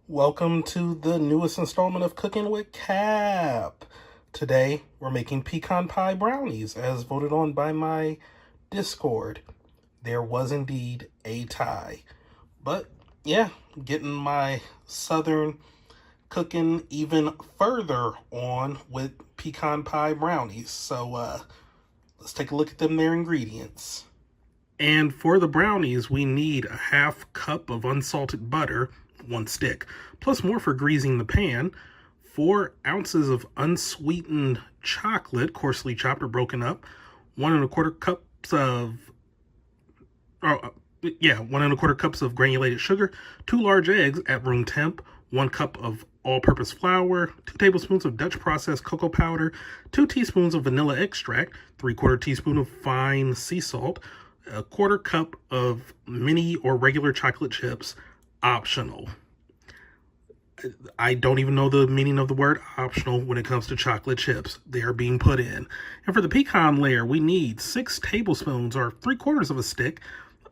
Welcome to the newest installment of Cooking with Cap. Today, we're making pecan pie brownies as voted on by my Discord. There was indeed a tie. But yeah, getting my southern cooking even further on with pecan pie brownies. So let's take a look at their ingredients. And for the brownies, we need a half cup of unsalted butter, 1 stick, plus more for greasing the pan, 4 ounces of unsweetened chocolate, coarsely chopped or broken up, 1¼ cups of, 1¼ cups of granulated sugar, 2 large eggs at room temp, 1 cup of all-purpose flour, 2 tablespoons of Dutch processed cocoa powder, 2 teaspoons of vanilla extract, 3/4 teaspoon of fine sea salt, 1/4 cup of mini or regular chocolate chips, optional. I don't even know the meaning of the word optional when it comes to chocolate chips. They are being put in. And for the pecan layer, we need 6 tablespoons or 3/4 of a stick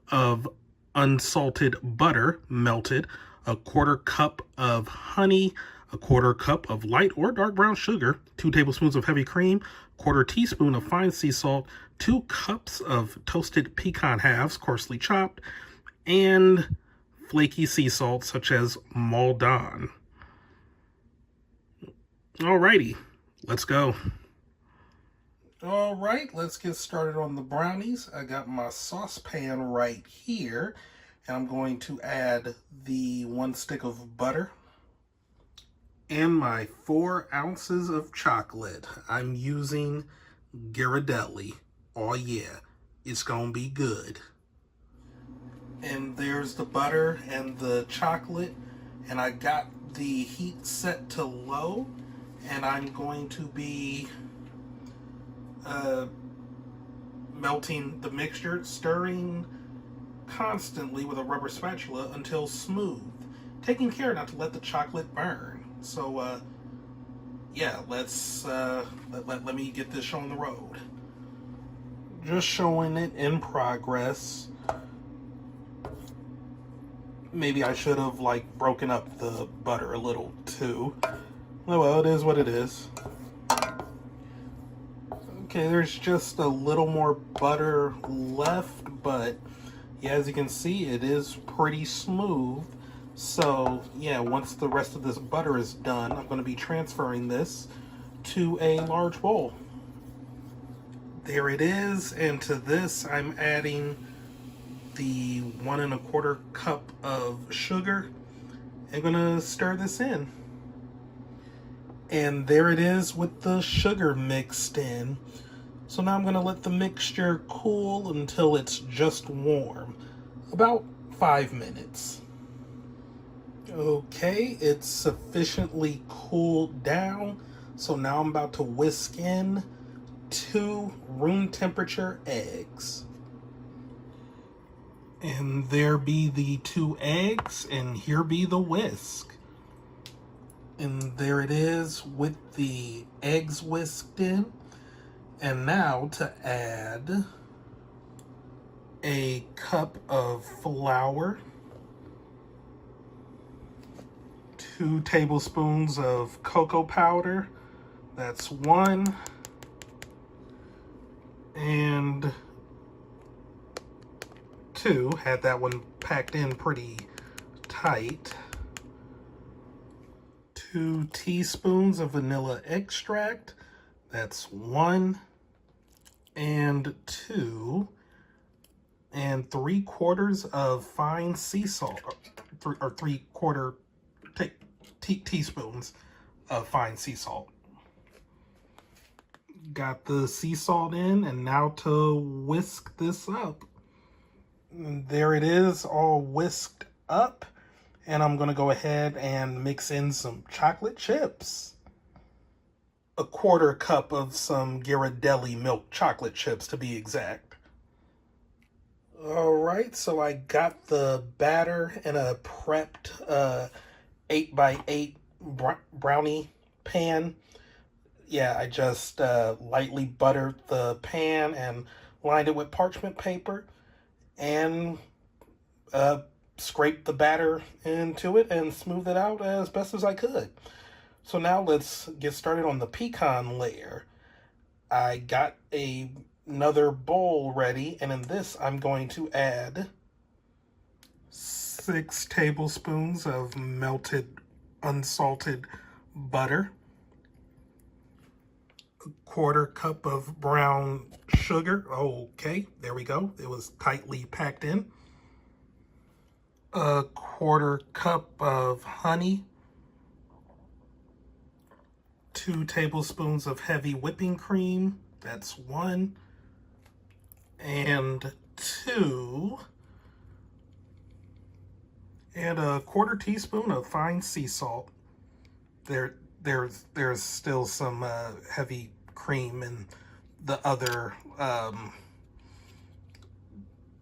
of unsalted butter melted, 1/4 cup of honey, 1/4 cup of light or dark brown sugar, 2 tablespoons of heavy cream, 1/4 teaspoon of fine sea salt, 2 cups of toasted pecan halves, coarsely chopped, and flaky sea salt such as Maldon. Alrighty, let's go. Alright, let's get started on the brownies. I got my saucepan right here, and I'm going to add the 1 stick of butter and my 4 ounces of chocolate. I'm using Ghirardelli. Oh yeah, it's gonna be good. And there's the butter and the chocolate, and I got the heat set to low, and I'm going to be melting the mixture, stirring constantly with a rubber spatula until smooth, taking care not to let the chocolate burn. So yeah, let's let me get this show on the road. Just showing it in progress. Maybe I should have broken up the butter a little too. Oh well, it is what it is. Okay, there's just a little more butter left, but yeah, as you can see, it is pretty smooth. So yeah, once the rest of this butter is done, I'm going to be transferring this to a large bowl. There it is, and to this I'm adding the 1¼ cup of sugar. I'm gonna stir this in. And there it is with the sugar mixed in. So now I'm gonna let the mixture cool until it's just warm. About 5 minutes. Okay, it's sufficiently cooled down. So now I'm about to whisk in 2 room temperature eggs. And there be the 2 eggs, and here be the whisk. And there it is with the eggs whisked in. And now to add a cup of flour, 2 tablespoons of cocoa powder, that's 1, and 2, had that one packed in pretty tight. 2 teaspoons of vanilla extract, that's 1, and 2, and 3/4 of fine sea salt, or 3/4 teaspoons of fine sea salt. Got the sea salt in, and now to whisk this up. And there it is, all whisked up. And I'm going to go ahead and mix in some chocolate chips. 1/4 cup of some Ghirardelli milk chocolate chips, to be exact. Alright, so I got the batter in a prepped 8x8 brownie pan. Yeah, I just lightly buttered the pan and lined it with parchment paper and scraped the batter into it and smoothed it out as best as I could. So now let's get started on the pecan layer. I got another bowl ready, and in this I'm going to add 6 tablespoons of melted unsalted butter, a 1/4 cup of brown sugar. Okay, there we go. It was tightly packed in. A 1/4 cup of honey, 2 tablespoons of heavy whipping cream, that's 1, and 2, and a 1/4 teaspoon of fine sea salt. There's still some heavy cream in the other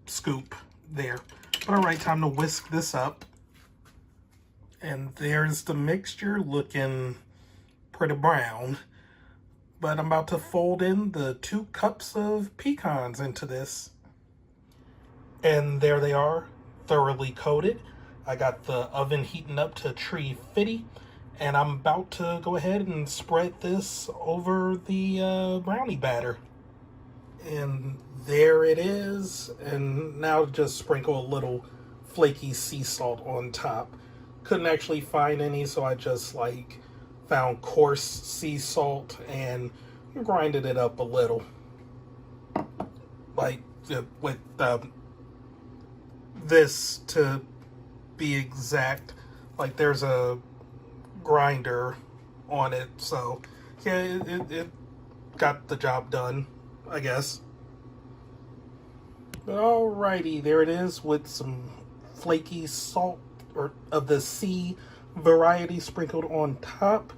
scoop there. But all right, time to whisk this up. And there's the mixture looking pretty brown. But I'm about to fold in the 2 cups of pecans into this. And there they are, thoroughly coated. I got the oven heating up to 350, and I'm about to go ahead and spread this over the brownie batter. And there it is. And now just sprinkle a little flaky sea salt on top. Couldn't actually find any, so I just found coarse sea salt and grinded it up a little. With this to be exact, there's a grinder on it, so yeah, it got the job done, I guess. Alrighty, there it is with some flaky salt of the sea variety sprinkled on top.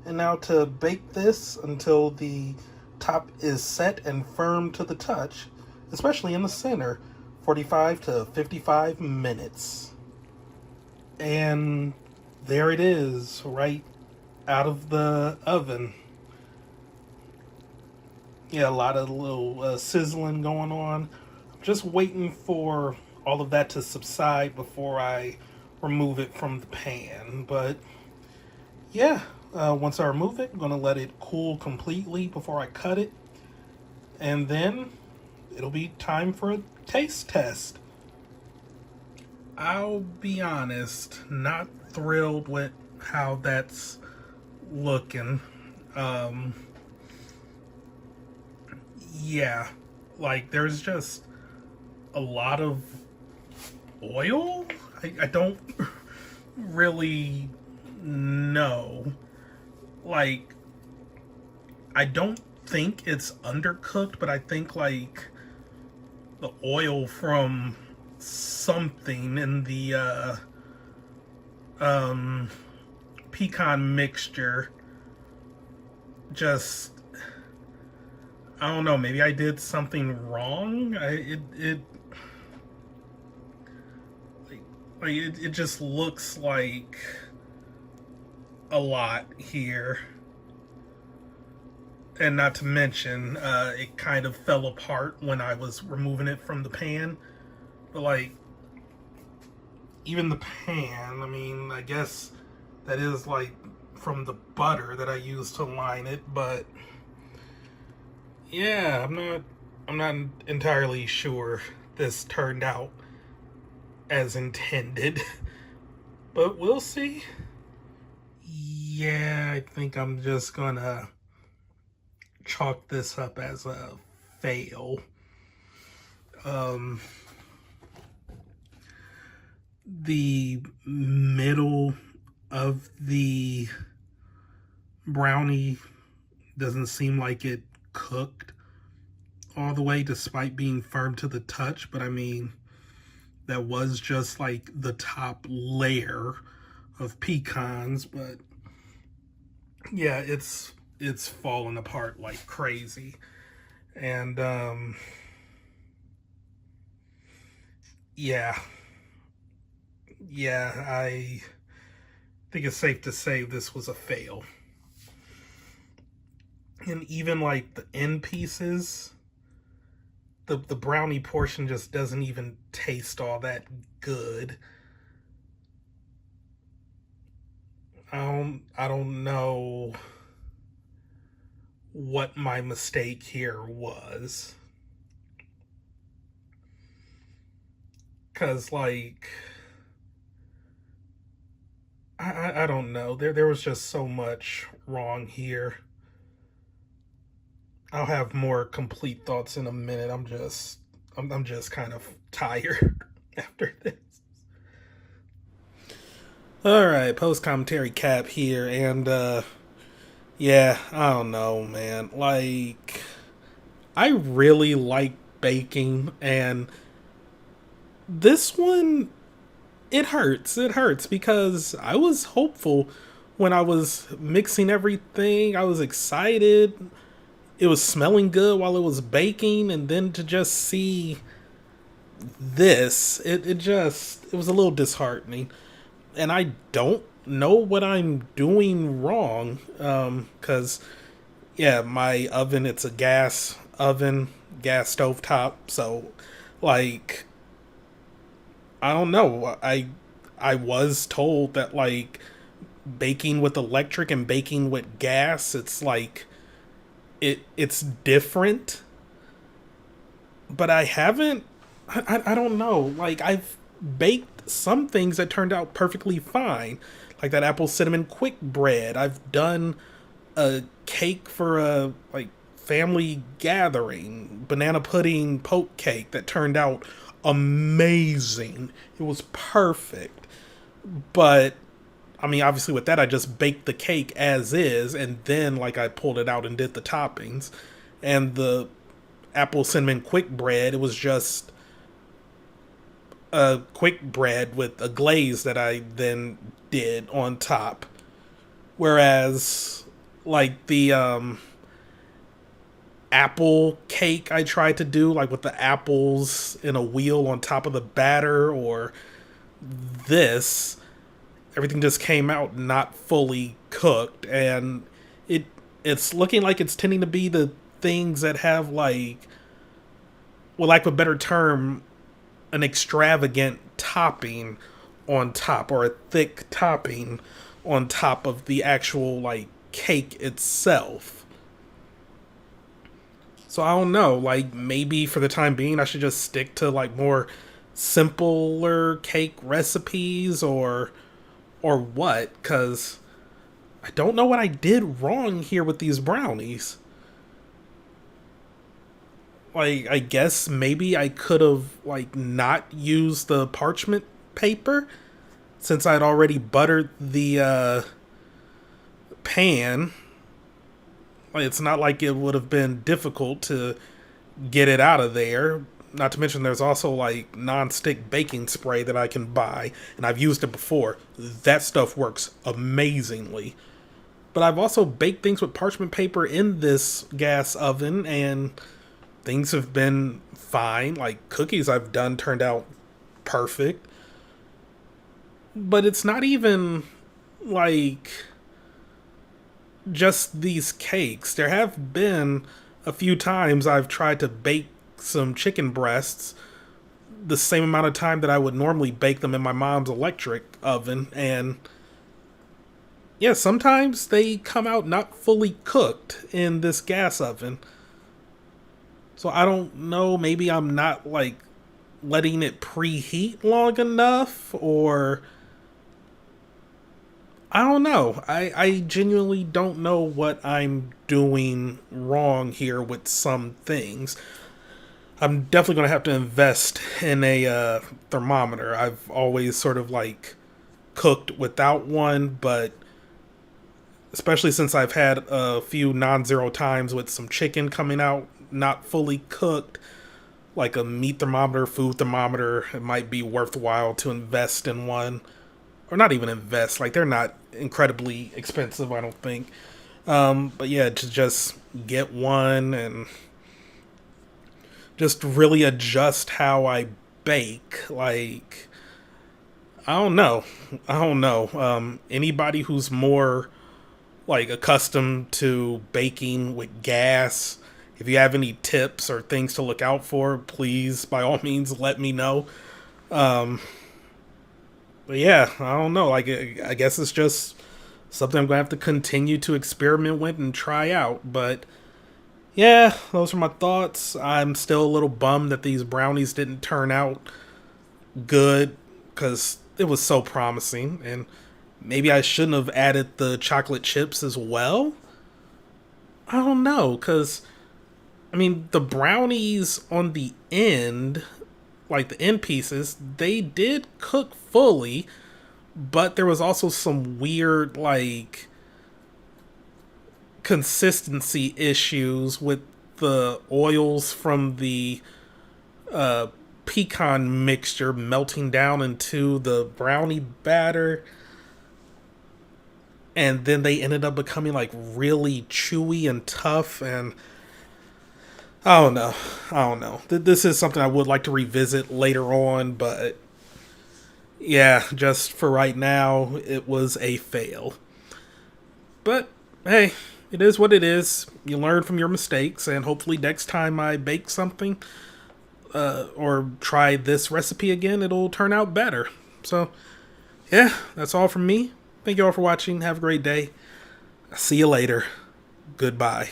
And now to bake this until the top is set and firm to the touch, especially in the center, 45 to 55 minutes. And there it is, right out of the oven. Yeah, a lot of little sizzling going on. Just waiting for all of that to subside before I remove it from the pan. But yeah, once I remove it, I'm going to let it cool completely before I cut it. And then it'll be time for a taste test. I'll be honest, not thrilled with how that's looking. Yeah, there's just a lot of oil. I don't really know. I don't think it's undercooked, but I think the oil from something in the pecan mixture just, I don't know, maybe I did something wrong. It just looks like a lot here. And not to mention, it kind of fell apart when I was removing it from the pan. But even the pan, I mean, I guess that is from the butter that I used to line it, but yeah, I'm not entirely sure this turned out as intended, but we'll see. Yeah, I think I'm just gonna chalk this up as a fail. The middle of the brownie doesn't seem like it cooked all the way despite being firm to the touch, but I mean, that was just the top layer of pecans. But yeah, it's falling apart like crazy. And yeah, I think it's safe to say this was a fail. And even the end pieces, the brownie portion just doesn't even taste all that good. I don't know what my mistake here was. Cause like I don't know. There was just so much wrong here. I'll have more complete thoughts in a minute. I'm just kind of tired after this. All right, post commentary cap here, and yeah, I don't know, man. Like, I really like baking, and this one, it hurts. It hurts because I was hopeful when I was mixing everything. I was excited. It was smelling good while it was baking, and then to just see this, it was a little disheartening. And I don't know what I'm doing wrong. Because yeah, my oven, it's a gas oven, gas stove top. So like, I don't know. I was told that like baking with electric and baking with gas, it's like it's different. But I haven't. I don't know. Like I've baked some things that turned out perfectly fine, like that apple cinnamon quick bread. I've done a cake for a like family gathering, banana pudding poke cake that turned out amazing. It was perfect. But I mean, obviously with that I just baked the cake as is and then like I pulled it out and did the toppings. And the apple cinnamon quick bread, it was just a quick bread with a glaze that I then did on top. Whereas like the apple cake I tried to do, like with the apples in a wheel on top of the batter, or this, everything just came out not fully cooked, and it it's looking like it's tending to be the things that have like, well, lack of a better term, an extravagant topping on top, or a thick topping on top of the actual like cake itself. So I don't know, like maybe for the time being I should just stick to like more simpler cake recipes, or what, cuz I don't know what I did wrong here with these brownies. Like I guess maybe I could have like not used the parchment paper since I'd already buttered the pan. Like it's not like it would have been difficult to get it out of there. Not to mention there's also like non-stick baking spray that I can buy, and I've used it before. That stuff works amazingly. But I've also baked things with parchment paper in this gas oven, and things have been fine. Like cookies I've done turned out perfect. But it's not even like just these cakes. There have been a few times I've tried to bake some chicken breasts the same amount of time that I would normally bake them in my mom's electric oven, and yeah, sometimes they come out not fully cooked in this gas oven. So I don't know, maybe I'm not like letting it preheat long enough, or I don't know. I genuinely don't know what I'm doing wrong here with some things. I'm definitely going to have to invest in a thermometer. I've always sort of like cooked without one, but especially since I've had a few non-zero times with some chicken coming out not fully cooked, like a meat thermometer, food thermometer, it might be worthwhile to invest in one. Or not even invest, like they're not incredibly expensive, I don't think. But yeah, to just get one and just really adjust how I bake. Like, I don't know. I don't know. Anybody who's more like accustomed to baking with gas, if you have any tips or things to look out for, please, by all means, let me know. Um, but yeah, I don't know. Like, I guess it's just something I'm going to have to continue to experiment with and try out. But yeah, those are my thoughts. I'm still a little bummed that these brownies didn't turn out good because it was so promising. And maybe I shouldn't have added the chocolate chips as well. I don't know, because I mean, the brownies on the end, like the end pieces, they did cook fully, but there was also some weird, like, consistency issues with the oils from the uh, pecan mixture melting down into the brownie batter. And then they ended up becoming like really chewy and tough, and I don't know. I don't know. This is something I would like to revisit later on, but yeah, just for right now, it was a fail. But hey, it is what it is. You learn from your mistakes, and hopefully next time I bake something or try this recipe again, it'll turn out better. So yeah, that's all from me. Thank you all for watching. Have a great day. See you later. Goodbye.